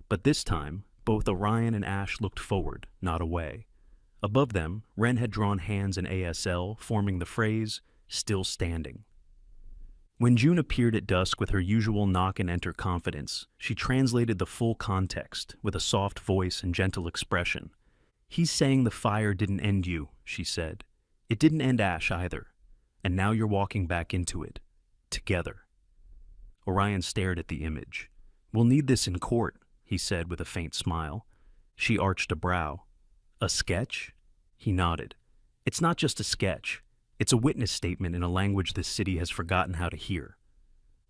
But this time, both Orion and Ash looked forward, not away. Above them, Wren had drawn hands in ASL, forming the phrase, "Still standing." When June appeared at dusk with her usual knock-and-enter confidence, she translated the full context with a soft voice and gentle expression. "He's saying the fire didn't end you," she said. "It didn't end Ash either. And now you're walking back into it. Together." Orion stared at the image. "We'll need this in court," he said with a faint smile. She arched a brow. "A sketch?" He nodded. "It's not just a sketch. It's a witness statement in a language this city has forgotten how to hear."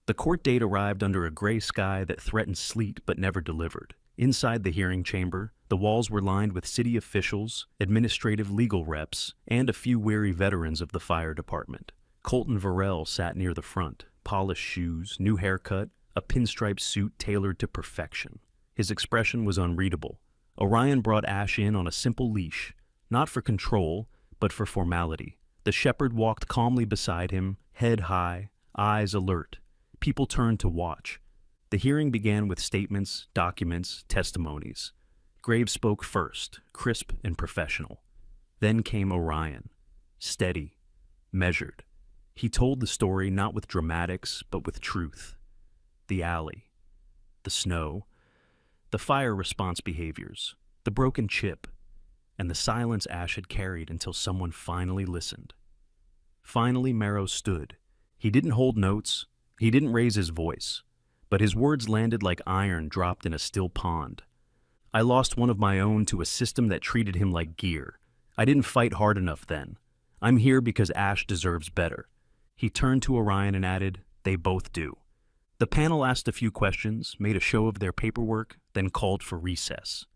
The court date arrived under a gray sky that threatened sleet but never delivered. Inside the hearing chamber, the walls were lined with city officials, administrative legal reps, and a few weary veterans of the fire department. Colton Varell sat near the front, polished shoes, new haircut, a pinstripe suit tailored to perfection. His expression was unreadable. Orion brought Ash in on a simple leash, not for control, but for formality. The shepherd walked calmly beside him, head high, eyes alert. People turned to watch. The hearing began with statements, documents, testimonies. Graves spoke first, crisp and professional. Then came Orion, steady, measured. He told the story not with dramatics, but with truth. The alley, the snow, the fire response behaviors, the broken chip, and the silence Ash had carried until someone finally listened. Finally, Marrow stood. He didn't hold notes. He didn't raise his voice. But his words landed like iron dropped in a still pond. "I lost one of my own to a system that treated him like gear. I didn't fight hard enough then. I'm here because Ash deserves better." He turned to Orion and added, "They both do." The panel asked a few questions, made a show of their paperwork, then called for recess.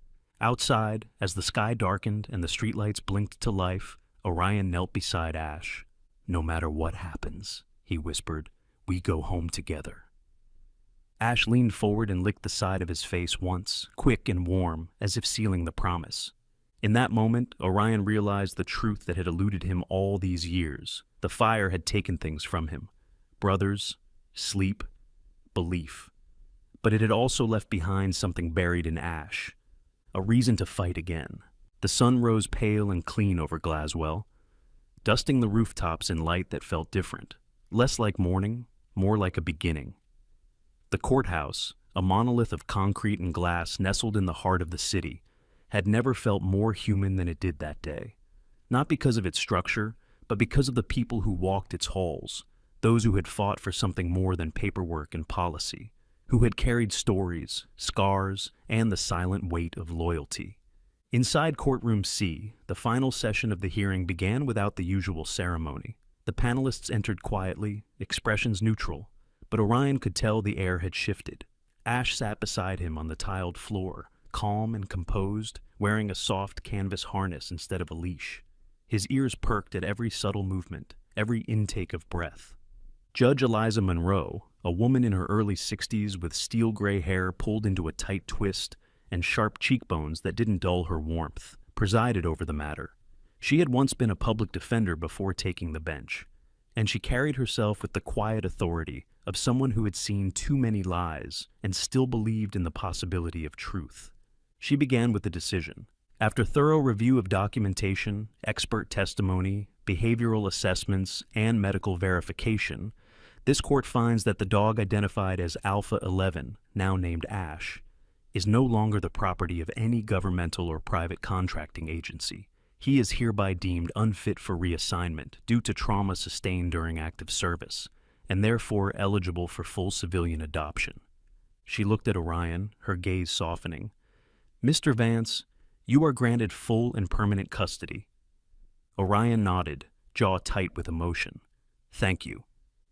Outside, as the sky darkened and the streetlights blinked to life, Orion knelt beside Ash. "No matter what happens," he whispered, "we go home together." Ash leaned forward and licked the side of his face once, quick and warm, as if sealing the promise. In that moment, Orion realized the truth that had eluded him all these years. The fire had taken things from him. Brothers, sleep, belief. But it had also left behind something buried in Ash. A reason to fight again. The sun rose pale and clean over Glaswell, dusting the rooftops in light that felt different. Less like morning, more like a beginning. The courthouse, a monolith of concrete and glass nestled in the heart of the city, had never felt more human than it did that day. Not because of its structure, but because of the people who walked its halls, those who had fought for something more than paperwork and policy, who had carried stories, scars, and the silent weight of loyalty. Inside Courtroom C, the final session of the hearing began without the usual ceremony. The panelists entered quietly, expressions neutral, but Orion could tell the air had shifted. Ash sat beside him on the tiled floor, calm and composed, wearing a soft canvas harness instead of a leash. His ears perked at every subtle movement, every intake of breath. Judge Eliza Monroe, a woman in her early 60s with steel gray hair pulled into a tight twist and sharp cheekbones that didn't dull her warmth, presided over the matter. She had once been a public defender before taking the bench, and she carried herself with the quiet authority of someone who had seen too many lies and still believed in the possibility of truth. She began with the decision. After thorough review of documentation, expert testimony, behavioral assessments, and medical verification, this court finds that the dog identified as Alpha 11, now named Ash, is no longer the property of any governmental or private contracting agency. He is hereby deemed unfit for reassignment due to trauma sustained during active service, and therefore eligible for full civilian adoption. She looked at Orion, her gaze softening. "Mr. Vance, you are granted full and permanent custody." Orion nodded, jaw tight with emotion. "Thank you,"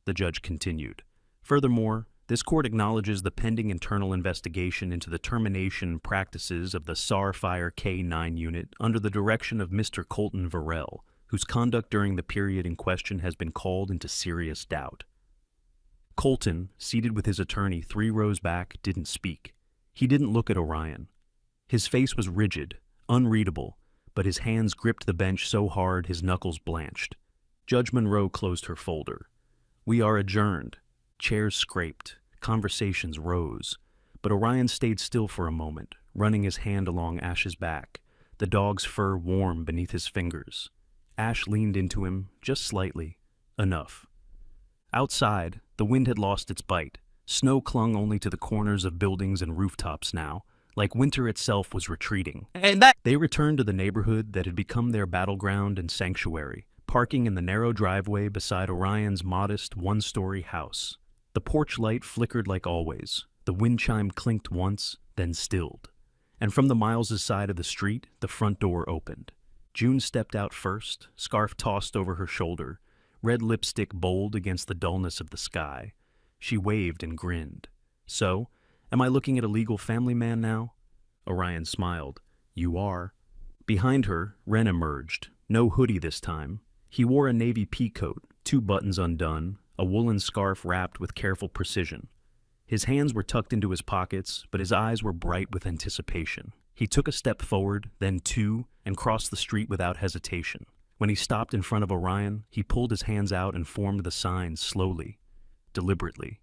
the judge continued. "Furthermore, this court acknowledges the pending internal investigation into the termination practices of the SAR Fire K-9 unit under the direction of Mr. Colton Varel, whose conduct during the period in question has been called into serious doubt." Colton, seated with his attorney 3 rows back, didn't speak. He didn't look at Orion. His face was rigid, unreadable, but his hands gripped the bench so hard his knuckles blanched. Judge Monroe closed her folder. "We are adjourned." Chairs scraped, conversations rose, but Orion stayed still for a moment, running his hand along Ash's back, the dog's fur warm beneath his fingers. Ash leaned into him, just slightly. Enough. Outside, the wind had lost its bite. Snow clung only to the corners of buildings and rooftops now, like winter itself was retreating. They returned to the neighborhood that had become their battleground and sanctuary, parking in the narrow driveway beside Orion's modest one-story house. The porch light flickered like always. The wind chime clinked once, then stilled. And from the Miles' side of the street, the front door opened. June stepped out first, scarf tossed over her shoulder, red lipstick bold against the dullness of the sky. She waved and grinned. "So, am I looking at a legal family man now?" Orion smiled. "You are." Behind her, Wren emerged, no hoodie this time. He wore a navy pea coat, 2 buttons undone, a woolen scarf wrapped with careful precision. His hands were tucked into his pockets, but his eyes were bright with anticipation. He took a step forward, then 2, and crossed the street without hesitation. When he stopped in front of Orion, he pulled his hands out and formed the sign slowly, deliberately.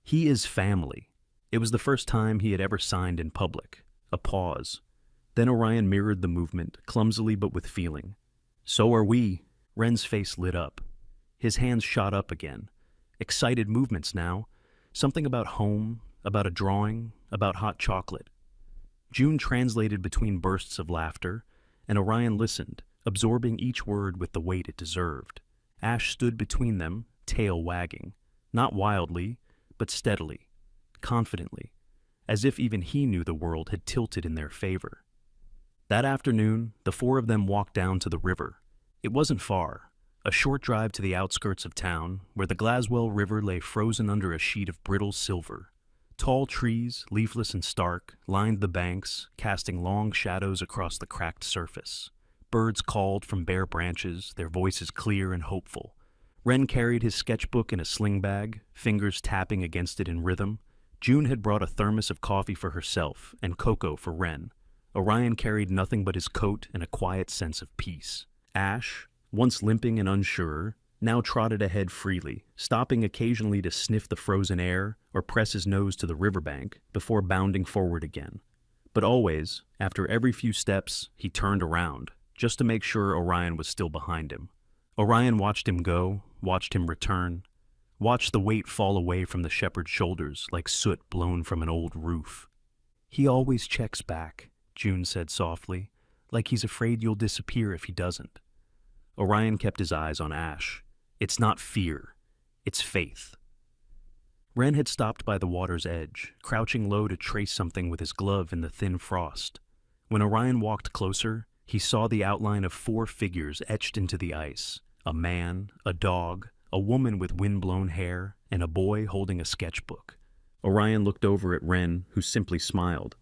He is family. It was the first time he had ever signed in public. A pause. Then Orion mirrored the movement, clumsily but with feeling. "So are we." Wren's face lit up. His hands shot up again. Excited movements now. Something about home, about a drawing, about hot chocolate. June translated between bursts of laughter, and Orion listened, absorbing each word with the weight it deserved. Ash stood between them, tail wagging. Not wildly, but steadily, confidently, as if even he knew the world had tilted in their favor. That afternoon, the 4 of them walked down to the river. It wasn't far, a short drive to the outskirts of town, where the Glaswell River lay frozen under a sheet of brittle silver. Tall trees, leafless and stark, lined the banks, casting long shadows across the cracked surface. Birds called from bare branches, their voices clear and hopeful. Wren carried his sketchbook in a sling bag, fingers tapping against it in rhythm. June had brought a thermos of coffee for herself and cocoa for Wren. Orion carried nothing but his coat and a quiet sense of peace. Ash, once limping and unsure, now trotted ahead freely, stopping occasionally to sniff the frozen air or press his nose to the riverbank before bounding forward again. But always, after every few steps, he turned around, just to make sure Orion was still behind him. Orion watched him go, watched him return, watched the weight fall away from the shepherd's shoulders like soot blown from an old roof. "He always checks back," June said softly, "like he's afraid you'll disappear if he doesn't." Orion kept his eyes on Ash. "It's not fear, it's faith." Wren had stopped by the water's edge, crouching low to trace something with his glove in the thin frost. When Orion walked closer, he saw the outline of 4 figures etched into the ice. A man, a dog, a woman with wind-blown hair, and a boy holding a sketchbook. Orion looked over at Wren, who simply smiled.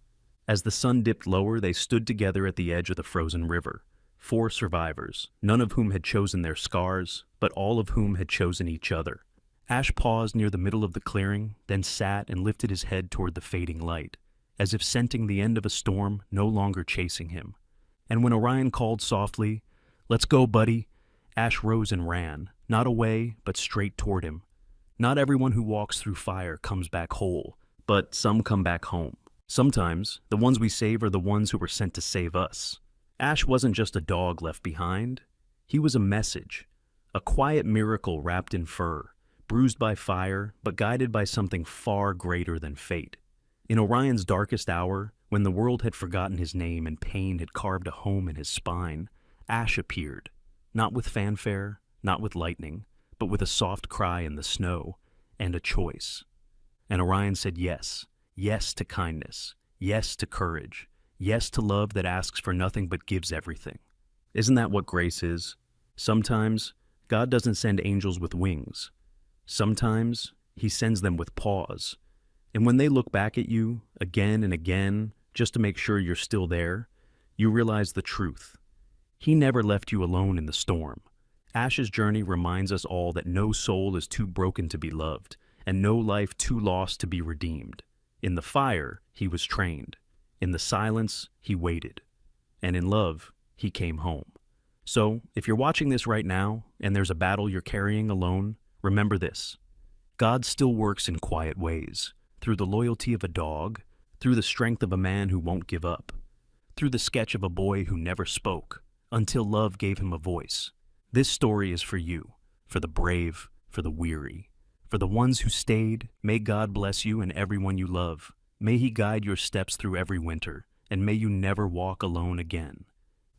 As the sun dipped lower, they stood together at the edge of the frozen river. 4 survivors, none of whom had chosen their scars, but all of whom had chosen each other. Ash paused near the middle of the clearing, then sat and lifted his head toward the fading light, as if scenting the end of a storm no longer chasing him. And when Orion called softly, "Let's go, buddy," Ash rose and ran, not away, but straight toward him. Not everyone who walks through fire comes back whole, but some come back home. Sometimes, the ones we save are the ones who were sent to save us. Ash wasn't just a dog left behind. He was a message, a quiet miracle wrapped in fur, bruised by fire, but guided by something far greater than fate. In Orion's darkest hour, when the world had forgotten his name and pain had carved a home in his spine, Ash appeared, not with fanfare, not with lightning, but with a soft cry in the snow, and a choice. And Orion said yes, yes to kindness, yes to courage, yes to love that asks for nothing but gives everything. Isn't that what grace is? Sometimes God doesn't send angels with wings. Sometimes He sends them with paws. And when they look back at you again and again, just to make sure you're still there, you realize the truth. He never left you alone in the storm. Ash's journey reminds us all that no soul is too broken to be loved, and no life too lost to be redeemed. In the fire, He was trained. In the silence, He waited. And in love, He came home. So, if you're watching this right now, and there's a battle you're carrying alone, remember this. God still works in quiet ways, through the loyalty of a dog, through the strength of a man who won't give up, through the sketch of a boy who never spoke, until love gave him a voice. This story is for you, for the brave, for the weary, for the ones who stayed. May God bless you and everyone you love. May He guide your steps through every winter, and may you never walk alone again.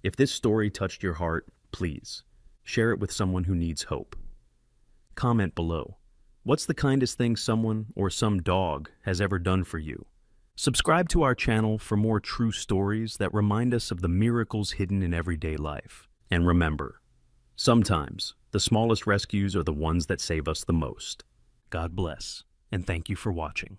If this story touched your heart, please share it with someone who needs hope. Comment below. What's the kindest thing someone or some dog has ever done for you? Subscribe to our channel for more true stories that remind us of the miracles hidden in everyday life. And remember, sometimes the smallest rescues are the ones that save us the most. God bless, and thank you for watching.